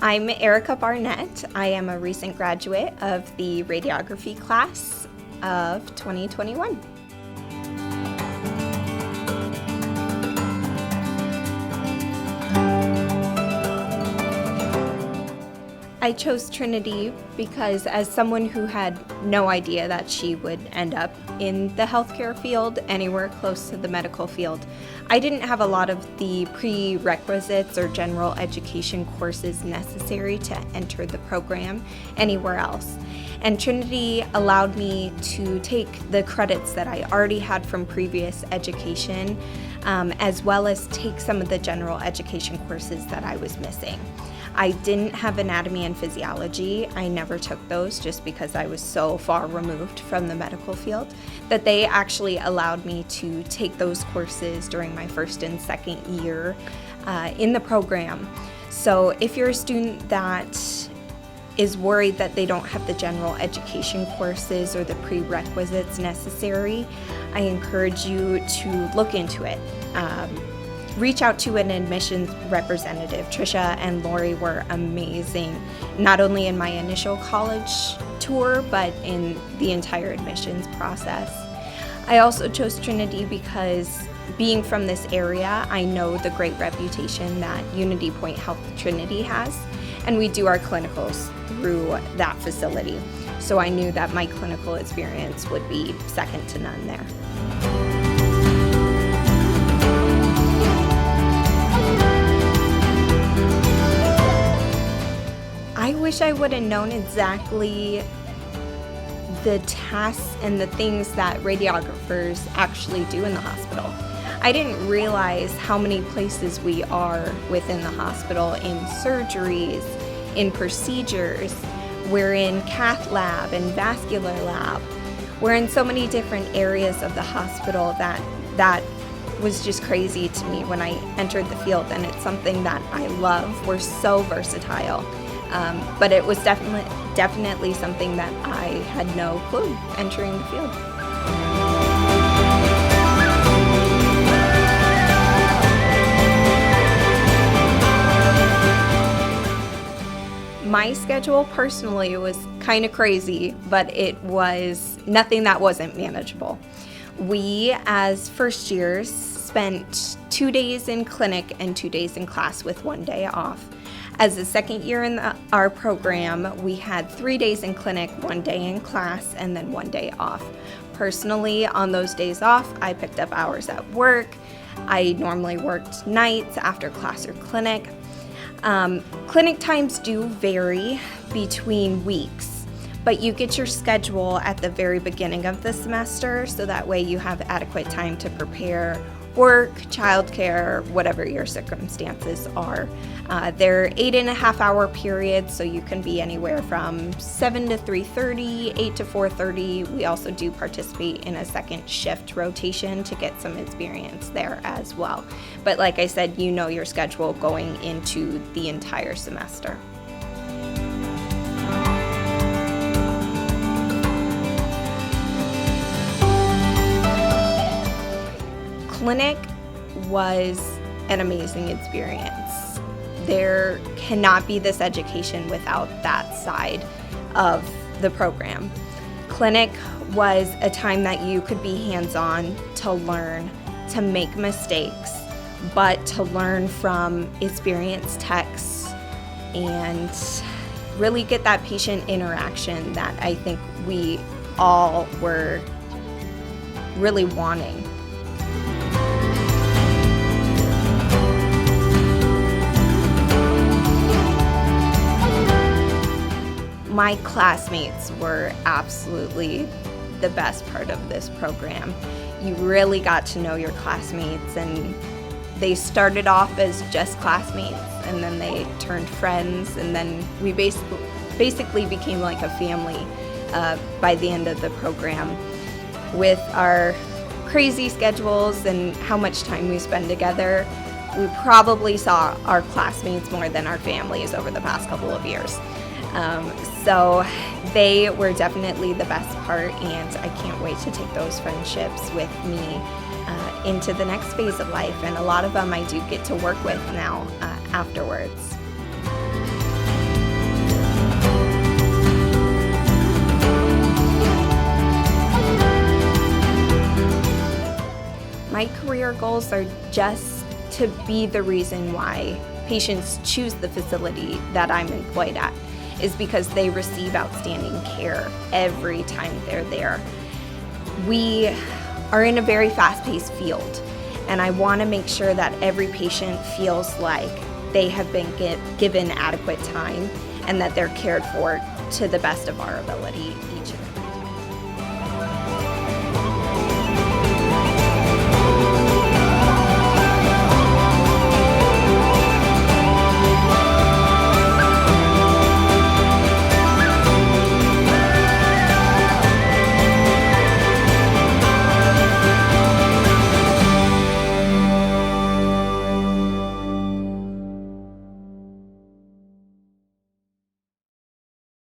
I'm Erica Barnett. I am a recent graduate of the radiography class of 2021. I chose Trinity because as someone who had no idea that she would end up in the healthcare field, anywhere close to the medical field, I didn't have a lot of the prerequisites or general education courses necessary to enter the program anywhere else. And Trinity allowed me to take the credits that I already had from previous education, as well as take some of the general education courses that I was missing. I didn't have anatomy and physiology. I never took those just because I was so far removed from the medical field that they actually allowed me to take those courses during my first and second year in the program. So if you're a student that is worried that they don't have the general education courses or the prerequisites necessary, I encourage you to look into it. Reach out to an admissions representative. Trisha and Lori were amazing, not only in my initial college tour, but in the entire admissions process. I also chose Trinity because being from this area, I know the great reputation that Unity Point Health Trinity has, and we do our clinicals through that facility. So I knew that my clinical experience would be second to none there. I wish I would have known exactly the tasks and the things that radiographers actually do in the hospital. I didn't realize how many places we are within the hospital, in surgeries, in procedures. We're in cath lab and vascular lab. We're in so many different areas of the hospital that was just crazy to me when I entered the field, and it's something that I love. We're so versatile. But it was definitely something that I had no clue entering the field. My schedule personally was kind of crazy, but it was nothing that wasn't manageable. We, as first years, spent 2 days in clinic and 2 days in class with 1 day off. As a second year in our program, we had 3 days in clinic, 1 day in class, and then 1 day off. Personally, on those days off, I picked up hours at work. I normally worked nights after class or clinic. Clinic times do vary between weeks, but you get your schedule at the very beginning of the semester, so that way you have adequate time to prepare work, childcare, whatever your circumstances are. They're 8.5-hour periods, so you can be anywhere from 7 to 3:30, 8 to 4:30. We also do participate in a second shift rotation to get some experience there as well. But like I said, you know your schedule going into the entire semester. Clinic was an amazing experience. There cannot be this education without that side of the program. Clinic was a time that you could be hands-on, to learn, to make mistakes, but to learn from experienced techs and really get that patient interaction that I think we all were really wanting. My classmates were absolutely the best part of this program. You really got to know your classmates, and they started off as just classmates, and then they turned friends, and then we basically became like a family by the end of the program. With our crazy schedules and how much time we spend together, we probably saw our classmates more than our families over the past couple of years. So they were definitely the best part, and I can't wait to take those friendships with me into the next phase of life, and a lot of them I do get to work with now afterwards. My career goals are just to be the reason why patients choose the facility that I'm employed at, is because they receive outstanding care every time they're there. We are in a very fast-paced field, and I want to make sure that every patient feels like they have been given adequate time and that they're cared for to the best of our ability each and